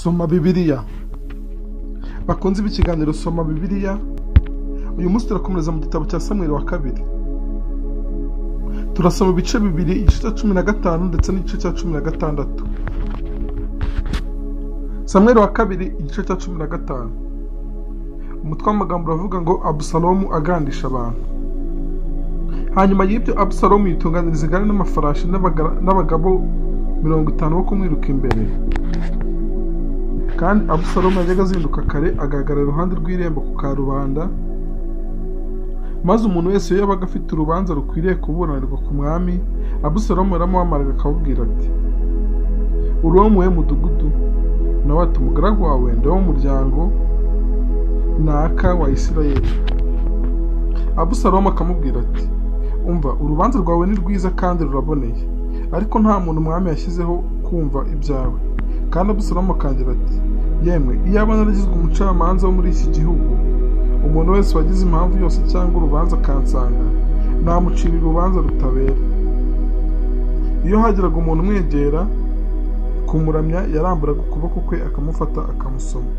Soma Bibiliya. Bakunze b'ikiganiro Soma Bibiliya, uyu munsi turakomereza mu gitabo cya Samweli wa kabiri. Turasoma ibice bibiri, igice cya 15 ndetse n'igice cya 16. Samweli wa kabiri igice cya 15. Umutwe w'amagambo uravuga ngo Abusalomu agandisha abantu. Hanyuma y'ibyo Abusalomu yitunganiriza igare n'amafarashi n'abagabo 50 bo kumwiruka imbere. Kandi Abusalomu yajyaga azinduka kare agahagarara iruhande rw'irembo ku karubanda, maze umuntu wese iyo yabaga afite urubanza rukwiriye kuburanirwa ku mwami, Abusalomu yaramuhamagara akababwira ati, uri uwo muhe mudugudu? Nawe ati, umugaragu wawe ndi wo mu muryango naka wa Isirayeli. Abusalomu akamubwira ati, umva, urubanza rwawe ni rwiza kandi ruraboneye, ariko nta muntu umwami yashyizeho kumva ibyawe. Kandi Abusalomu akangira ati, yemwe, iyaba naragizwe umucamanza wo muri iki gihugu, umuntu wese wagize impamvu yose cyangwa urubanza akansanga, namucirira urubanza rutabera. Iyo hagiraga umuntu umwegera kumuramya, yaramburaga ukuboko kwe akamufata akamusoma.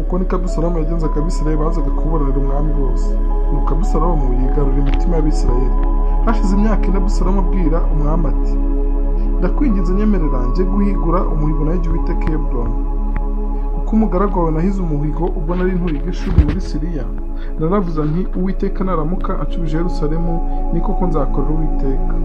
Uko niko Abusalomu yagenzaga Abisirayeli bazaga kuburanira umwami bose. Nuko Abusalomu yigarurira imitima y'Abisirayeli. Hashize imyaka 4 Abusalomu abwira umwami ati, ndakwinginze nyemerera njye guhigura umuhigo nahize Uwiteka i Heburoni. Kuko umugaragu wawe nahize umuhigo ubwo nari nturiye Geshuri muri Siriya, naravuze nti, Uwiteka naramuka acubije Yerusalemu, ni koko nzakorera Uwiteka.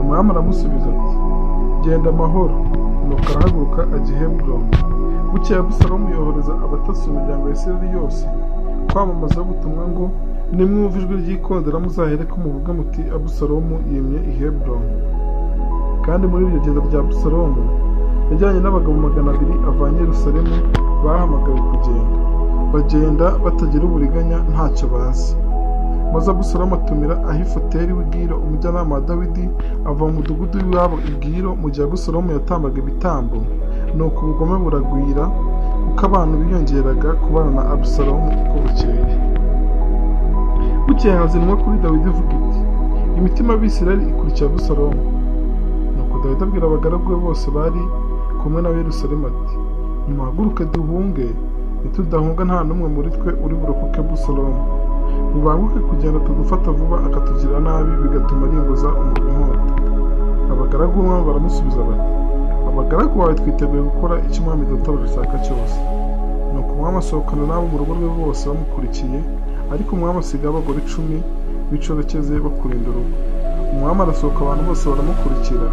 Umwami aramusubiza ati, genda amahoro. Nuko arahaguruka ajya i Heburoni. Bukeye Abusalomu yohereza abatasi imiryango ya Isirayeli yose kwamamaza ubutumwa ngo, nimwumva ijwi ry'ikondera muzahereko muvuga muti, Abusalomu yimye i Heburoni. Kandi muri iryo genda rya Abusalomu yajyanye n'abagabo 200 avanye Yerusalemu bahamagawe kugenda. Bagenda batagira uburiganya, ntacyo bazi. Maze Abusalomu atumira Ahifoteli w'i Gilo, umujyanama wa Dawidi, ava mu mudugudu w'iwabo i Gilo mu gihe Abusalomu yatambaga ibitambo. Nuko ubugome buragwira, kuko abantu biyongeraga kubana na Abusalomu uko bukeye. Bukeye haza intumwa kuri Dawidi ivuga iti, imitima y'Abisirayeli ikurikiye Abusalomu. Nuko Dawidi abwira abagaragu be bose bari kumwe na Yerusalemu ati, nimuhaguruke duhunge, nitudahunga nta n'umwe muri twe uri burokoke Abusalomu. Mubanguke kugenda tudufata vuba akatugirira nabi, bigatuma arimbuza umurwa inkota. Abagaragu b'umwami baramusubiza bati, abagaragu bawe twiteguye gukora icyo umwami databuja ashaka cyose. Nuko umwami asohokana n'abo mu rugo rwe bose bamukurikiye, ariko umwami asiga abagore 10 b'icorekeze bakurinda urugo. Umwami arasohoka, abantu bose baramukurikira,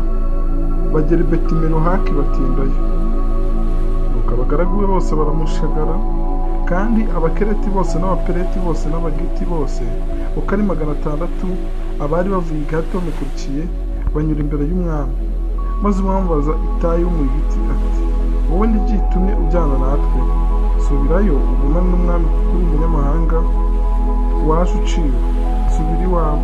bagera i Betimerohaki batindayo. Nuko abagaragu be bose baramushagara, kandi abakereti bose n'abapereti bose n'abagiti bose uko ari 600 abari bavuye i Gati bamukurikiye banyura imbere y'umwami. Maze umwami abaza Itayi w'umugiti ati, wowe n'igitumye ujyana natwe? Subirayo ugumane n'umwami, kuko uri umunyamahanga waje uciwe. Subira iwawe.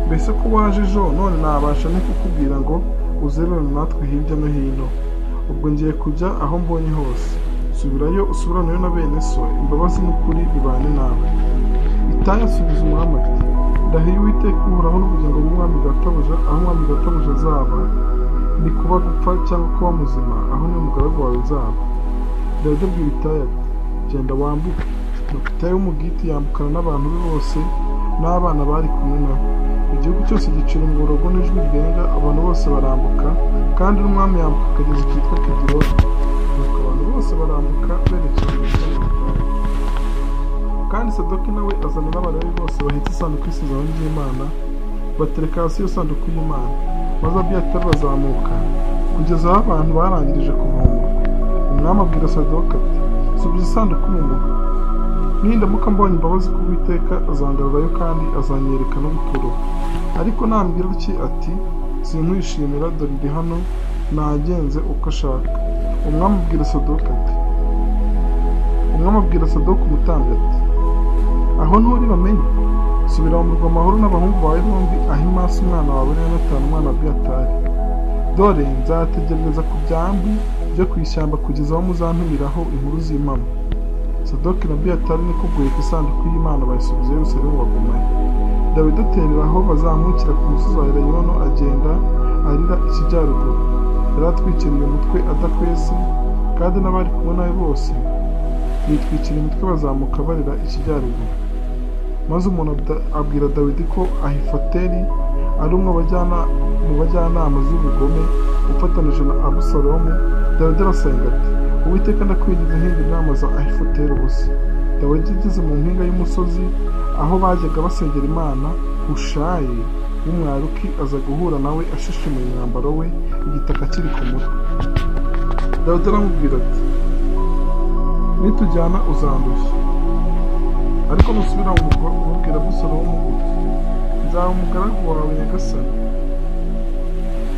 Mbese ko waje ejo, none nabasha no kukubwira ngo uzererane natwe hirya no hino? Ubwo ngiye kujya aho mbonye hose. Subirayo usubiraneyo na bene so, imbabazi n'ukuri bibane nawe. Itayi asubiza umwami ati, ndahiye Uwiteka uhoraho n'ubugingo bw'umwami databuja, aho umwami databuja azaba, ni kuba gupfa cyangwa kuba muzima, aho ni umugaragu wawe nzaba. Dawidi abwira Itayi ati, genda wambuke. Nuko Itayi w'umugiti yambukana n'abantu be bose n'abana bari kumwe nabo. Igihugu cyose gicira umuborogo n'ijwi rirenga, abantu bose barambuka, kandi n'umwami yambuka akagezi kitwa Kidironi. Nuko abantu bose barambuka berekeza mu gihugu. Kandi Sadoki nawe azana n'Abalewi bose bahetse isanduku y'isezerano ry'Imana, batereka hasi iyo sanduku y'Imana. Maze Abiyatari bazamuka kugeza aho abantu barangirije kuvomorwa. Umwami abwira Sadoki ati, subiza isanduku mu murwa. Nindamuka mbonye imbabazi ku Uwiteka azangarurayo kandi azanyereka no guturuka. Ariko nambwira iki ati, sinkwishimira, dore ndi hano, nagenze uko ashaka. Umwami abwira Sadoki umutambyi ati, aho nturi bamenye? Subira mu murwa amahoro n'abahungu bawe bombi, Ahimasi umwana wawe na Yonatani umwana wa Abiyatari. Dore nzategereza ku byambu byo ku ishyamba kugeza aho muzantumiraho inkuru z'impamo. Sadoki na Abiyatari niko guheka isanduku y'Imana bayisubiza Yerusalemu bagumayo. Dawidi aterera aho bazamukira ku musozi wa Elayono, agenda arira ikijyaruguru. yari atwikiriye umutwe adakwese, kandi n'abari kumwe nawe bose bitwikiriye umutwe bazamuka barira ikijyaruguru. Maze umuntu abwira Dawidi ko Ahitofeli ari umwe mu bajyanama z'ubugome ufatanije na Abusalomu. Dawidi arasenga ati, Uwiteka ndakwinginze hindura inama za Ahitofeli ubusa. Dawidi ageze mu mpinga y'umusozi aho bajyaga basengera Imana, Hushayi w'Umwaruki aza guhura nawe ashishimuye umwambaro we, igitaka kiri ku mutwe. Dawidi aramubwira ati, nitujyana uzandushya, ariko nusubira mu rugo ububwira Abusalomu uti, nzaba umugaragu wawe nyagasani,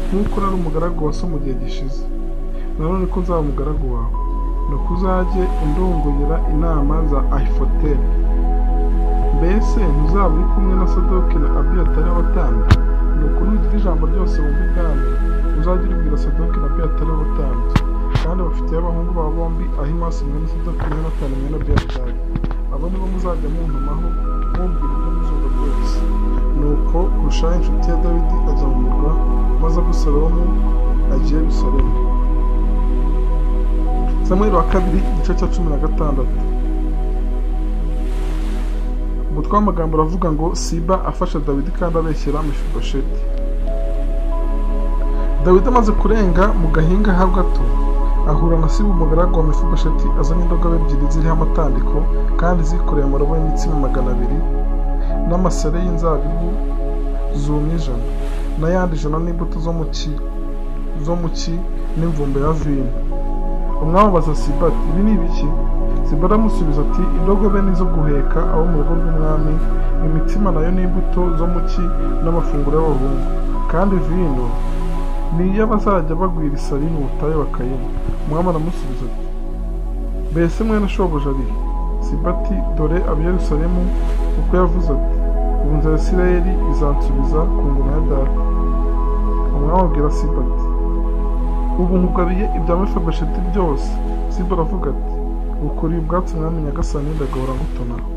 nk'uko nari umugaragu wa so mu gihe gishize, nanone ko nzaba umugaragu wawe, nuko uzajye undongoyera inama za Ahitofeli. Mbese ntuzaba uri kumwe na Sadoki na Abiyatari w'abatambyi? Nuko nugira ijambo ryose wumva ibwami, uzajye uribwira Sadoki na Abiyatari w'abatambyi, kandi bafitiye abahungu babo bombi, Ahimasi mwene Sadoki na Yonatani mwene Abiyatari. Abo nibo muzajya muntumaho mumbwira ibyo muzumva byose. Nuko Hushayi inshuti ya Dawidi ajya mu murwa, maze Abusalomu ajya i Yerusalemu. Samweli wa kabiri igice cya 16. Umutwe w'amagambo uravuga ngo Siba afasha Dawidi kandi abeshyera Mefibosheti. Dawidi amaze kurenga mu gahinga ha gato, ahura na Siba umugaragu wa Mefibosheti azanye indogobe ebyiri ziriho amatandiko kandi zikoreye amarobo y'imitsima 200 n'amasere y'inzabibu zumye 100 n'ayandi 100 n'imbuto zo mu ki n'imvumba ya vino. Umwami abaza Siba ati, ibi ni ibiki? Siba aramusubiza ati, indogobe ni zo guheka abo mu rugo rw'umwami, imitsima nayo n'imbuto zo mu ki n'amafunguro y'abahungu, kandi vino ni iyo bazajya bagwira isari mu butayu bakayinywa. Umwami aramusubiza ati, mbese mwene shobuja ari he? Siba ati, dore ab'i Yerusalemu, kuko yavuze ati, ubu inzu ya Isirayeli izansubiza ku ngoma ya data. Umwami abwira Siba ati, ubu nkugabiye ibya Mefibosheti byose. Siba aravuga ati, ukuriye ubwatsi mwami nyagasani, ndagahora ngutonaho.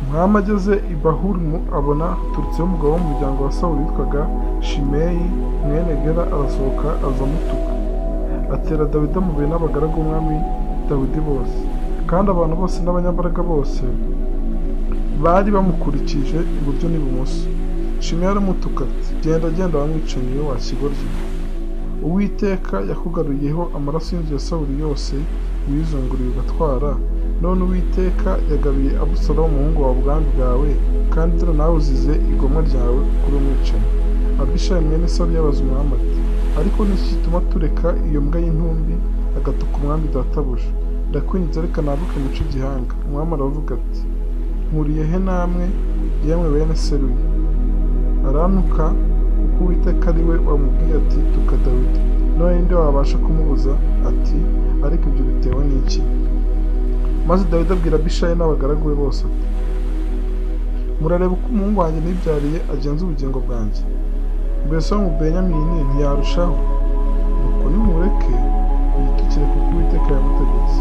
Umwami ageze i Bahurimu abona haturutseho umugabo wo mu muryango wa Sawuli witwaga Shimeyi mwene Gera, arasohoka aza amutuka, atera Dawidi amabuye n'abagaragu b'umwami Dawidi bose, kandi abantu bose n'abanyambaraga bose bari bamukurikije iburyo n'ibumoso. Shimeyi aramutuka ati, genda wamwicaniye wa kigoryi, Uwiteka yakugaruyeho amaraso y'inzu ya Sawuli yose wizunguriye ugatwara, none Uwiteka yagabiye Abusalomu umuhungu wawe ubwami bwawe, kandi dore nawe uzize igomwa ryawe kuri umwicanyi. Abishayi mwene Sawuli yabaza umwami ati, ariko n'iki gituma tureka iyo mbwa y'intumbi agatuka umwami databuja? Ndakwinginze reka nambuke muce igihanga. Umwami aravuga ati, nkuriye he namwe yemwe bene Seruya? Arantuka kuko Uwiteka ari we wamubwiye ati, tuka Dawidi, none nde wabasha kumubuza? Ati, ariko ibyo bitewe n'iki? Maze Dawidi abwira Abishayi n'abagaragu be bose ati, murareba uko umuhungu wanjye nibyariye agenza ubugingo bwanjye, mbese wo mu Benyamini ntiyarushaho? Nuko nimureke yitukire kuko Uwiteka yamutegetse.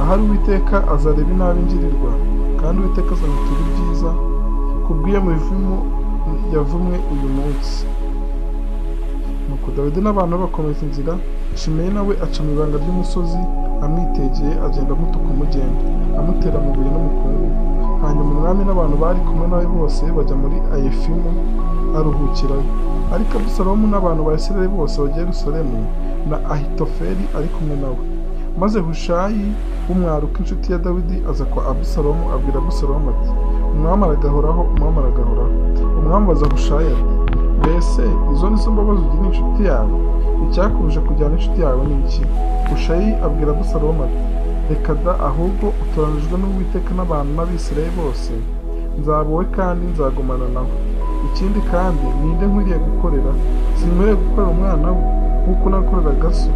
Ahari Uwiteka azareba inabi ngirirwa, kandi Uwiteka azanyitura ibyiza kubw'iyo mivumo yavumwe uyu munsi. Nuko Dawidi n'abantu bakomeza inzira, Shimeyi nawe aca mu ibanga ry'umusozi, amwitegeye agenda amutuka umugenda, amutera amabuye n'umukungugu. Hanyuma umwami n'abantu bari kumwe nawe bose bajya muri Ayefimu aruhukirayo. Ariko Abusalomu n'abantu ba Isirayeli bose bajya i Yerusalemu, na Ahitofeli ari kumwe nawe. Maze Hushayi w'Umwaruki inshuti ya Dawidi aza kwa Abusalomu, abwira Abusalomu ati, umwami aragahoraho. Umwami abaza Hushayi ati, mbese izo ni zo mbabazi ugira inshuti yawe? Icyakuruje kujyana inshuti yawe ni iki? Hushayi abwira Abusalomu ati, reka da, ahubwo utoranijwe n'Uwiteka n'abantu n'Abisirayeli bose, nzaba wowe kandi nzagumana nawe. Ikindi kandi ninde nkwiriye gukorera? Sinkwiriye gukorera umwana we nk'uko nakoreraga so,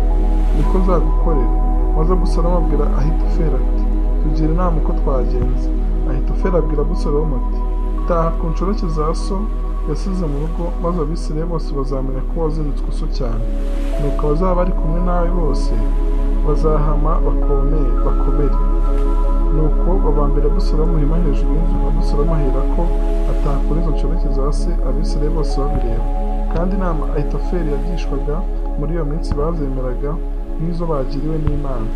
niko nzagukorera. Maze Abusalomu abwira Ahitofeli ati, tugira inama uko twagenza. Ahitofeli abwira Abusalomu ati, taha ku nshoreke za so yasize mu rugo, maze Abisirayeli bose bazamenya ko wazinutswe so cyane. Nuko abazaba bari kumwe nawe bose bazahama bakomere. Nuko babambira Abusalomu ihema hejuru y'inzu. Abusalomu aherako atakora izo nshoreke za se, Abisirayeli bose babireba. Kandi inama Ahitofeli yagishwaga muri iyo minsi bavyemeraga nk'izo bagiriwe n'Imana.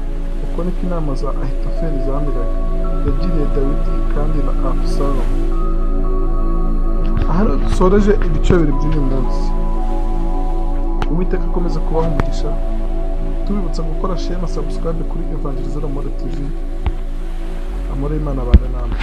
Uko niko inama za Ahitofeli zameraga, yagiriye Dawidi kandi na Abusalomu. Aha dusoreje ibice bibiri by'uyu munsi. Uwiteka akomeza kubaha umugisha, tubibutsa gukora share na subscribe kuri Evangelization Amore TV. Amore y'Imana abane namwe.